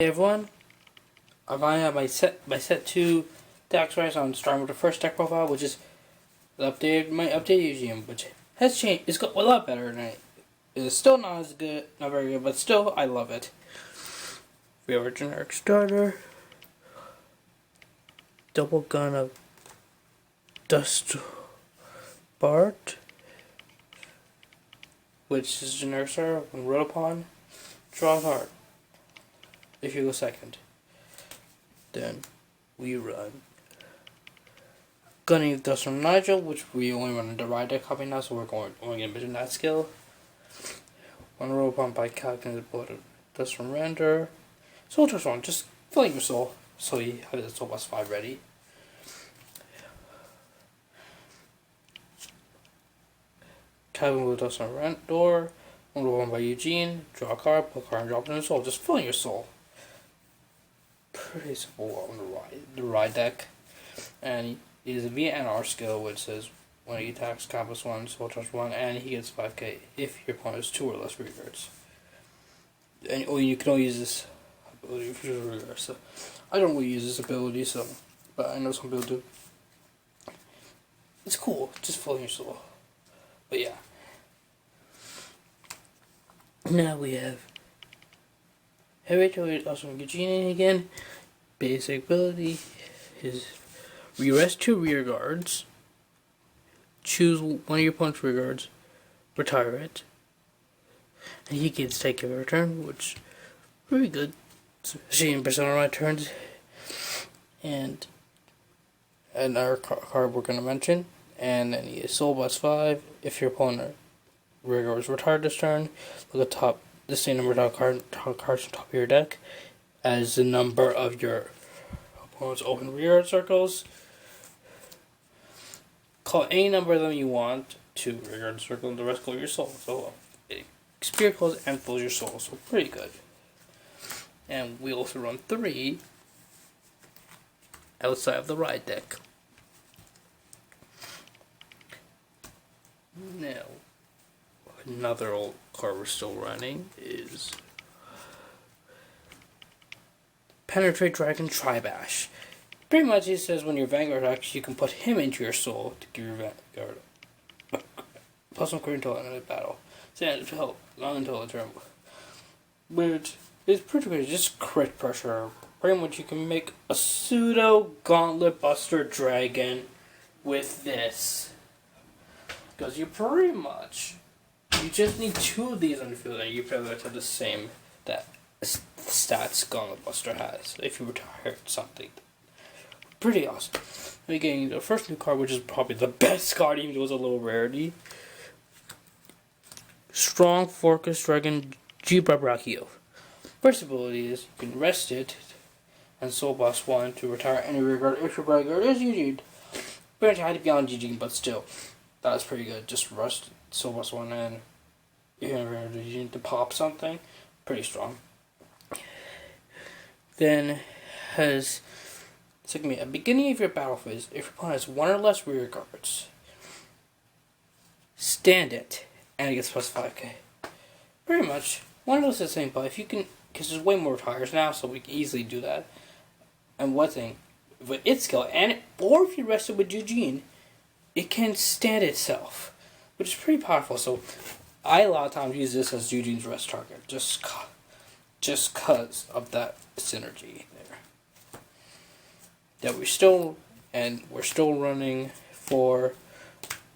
Hey everyone, I have my set 2 decks right, so I'm starting with the first deck profile, which is my updated Eugene, which has changed. It's got a lot better than it. It's still not as good, not very good, but still I love it. We have our generic starter, double gun of Dust Bart, which is generic starter. When wrote upon, draw a card. If you go second, then we run Gunning of Dust from Nigel, which we only run in the ride deck copy now, so we're only going to mention that skill. One roll upon by calculated blood of Dust from Render. Soul Trust 1, just filling your soul, so you have the soul plus 5 ready. Cabin with Dust from Render. One roll upon by Eugene. Draw a card, put a card and drop it in your soul, just filling your soul. Pretty simple on the ride deck, and he uses a V and R skill, which says when he attacks Campus 1, Soul Trust 1, and he gets 5k if your opponent has 2 or less regards. And you can only use this ability if you're regards. So I don't really use this ability, but I know some people do. It's cool, just filling your soul. But yeah. Now we have Heavy also Eugene again. Basic ability is re-rest 2 rear guards. Choose one of your opponent's rear guards. Retire it. And he gets take a return, which is pretty good. Especially in Persona right turns. And our card we're going to mention. And then he is Soul plus 5. If your opponent rear guard is retired this turn, look at top. The same number of cards on top of your deck as the number of your opponent's open rear circles. Call any number of them you want to rear guard circle, and the rest call your soul. So it Spirit calls and fills your soul, so pretty good. And we also run 3 outside of the ride deck. Now, another old card we're still running is Penetrate Dragon Tribash. Pretty much it says when your Vanguard attacks, you can put him into your soul to give your Vanguard plus 1 crit until the end of the battle. So not until the turn. Which is pretty good, just crit pressure. Pretty much you can make a pseudo Gauntlet Buster Dragon with this. Because you pretty much you just need 2 of these on the field, and you pretty much have the same stats Gauntlet Buster has if you retire something. Pretty awesome. We're getting the first new card, which is probably the best card, even though it's a little rarity. Strong Focus Dragon G-Brachio. First ability is you can rest it and Soul Boss 1 to retire any rear guard if your rear guard is Eugene. Granted, I had to be on Eugene, but still, that was pretty good. Just rest Soul Boss 1 and you need to pop something. Pretty strong. Then has second at the beginning of your battle phase, if your opponent has 1 or less rear guards, stand it and it gets plus 5k. Pretty much one of those is the same, but if you can, because there's way more retires now, so we can easily do that. And one thing, with its skill, or if you rest it with Eugene, it can stand itself, which is pretty powerful. So I a lot of times use this as Eugene's rest target, just cause of that synergy there. That we're still running for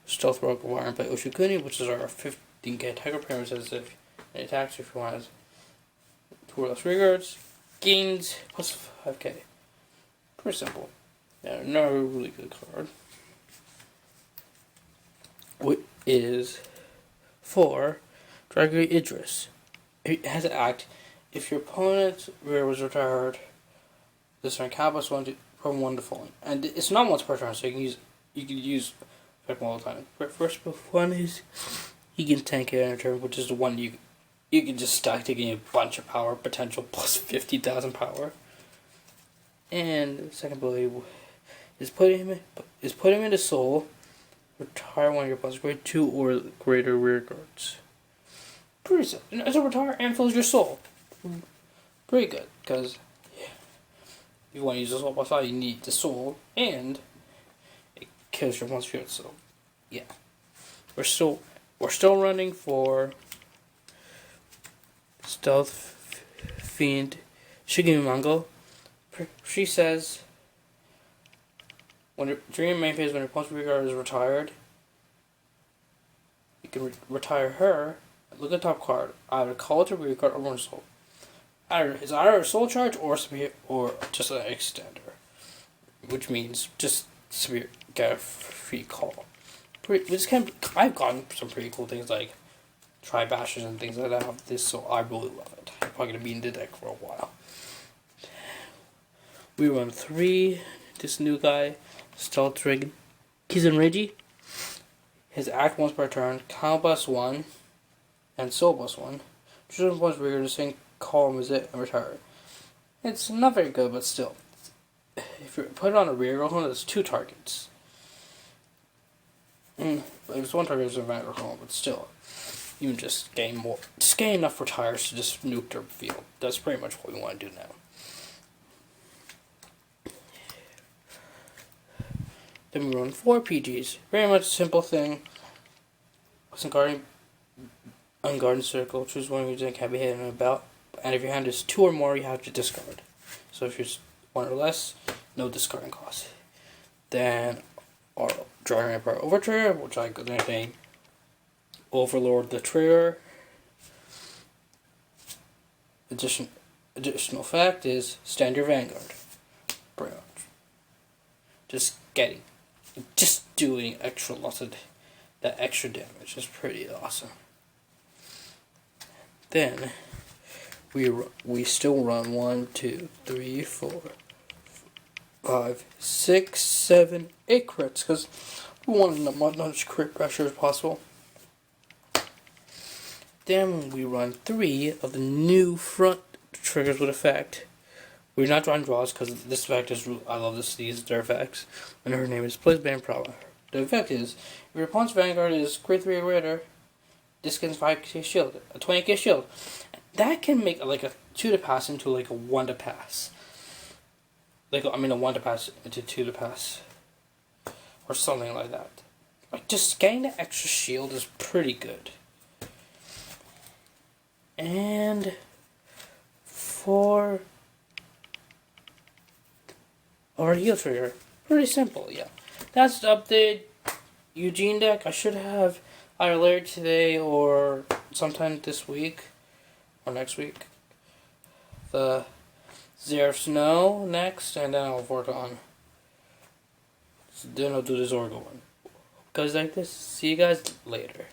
Stealth Rogue Iron Plate Oshikuni, which is our 15k attacker pyramid. Says if it attacks if you want 2 or less regards, gains plus 5k. Pretty simple. Yeah, another really good card. What is for Dragon Idris. It has an act. If your opponent's rear was retired, this turn Cabas 1 from 1 to falling. And it's not once per turn, so you can use effect all the time. First one is he can tank it in a turn, which is the one you can just stack to gain a bunch of power, potential plus 50,000 power. And the second ability is put him into soul. Retire one of your opponent's grade 2 or greater rear guards. Pretty simple. As a retire and fills your soul. pretty good, because if you want to use the soul boss fight, you need the soul, and it kills your monster spirit. So, yeah, we're still running for Stealth Fiend Shigemi Mango. She says, during your main phase, when your opponent's rear guard is retired, you can retire her. Look at the top card. Either call it a rear guard or one soul. It's either a soul charge or just an extender, which means just get a free call. I've gotten some pretty cool things like tri-bashers and things like that of this, so I really love it. I'm probably gonna be in the deck for a while. We run 3. This new guy, Stealth Rig Kizunreiji. His act once per turn, Counter Blast 1, and Soul Blast 1. Choose one rigger to sing, call him as it, and retire. It's not very good, but still. If you put it on a rear guard, it's 2 targets. But if it's 1 target, it's a vanguard home, but still. You can just gain more. Just gain enough for tires to just nuke their field. That's pretty much what we want to do now. Then we run 4 PGs. Very much a simple thing. Unguarded circle. Choose one you can't be hit in about. And if your hand is 2 or more, you have to discard. So if you're 1 or less, no discarding cost. Then our Dragon Empire Overtrigger, which I could anything. Overlord the trigger. Additional fact is stand your vanguard. Pretty much. Just doing extra lots of that extra damage is pretty awesome. Then we still run 1, 2, 3, 4, 5, 6, 7, 8 crits because we want as much crit pressure as possible. Then we run 3 of the new front triggers with effect. We're not drawing draws because this effect is. I love these their effects. And her name is Place Band Prowler. The effect is if your opponent's vanguard is grade 3 or greater, this gets 5k shield, a 20k shield. That can make like a 2 to pass into like a 1 to pass. A 1 to pass into 2 to pass, or something like that. Like just getting the extra shield is pretty good. And for our heal trigger, pretty simple, yeah. That's the updated Eugene deck. I should have either later today or sometime this week or next week. The Zero Snow next, and then I'll work on. Then I'll do the Zorgo one. Guys like this. See you guys later.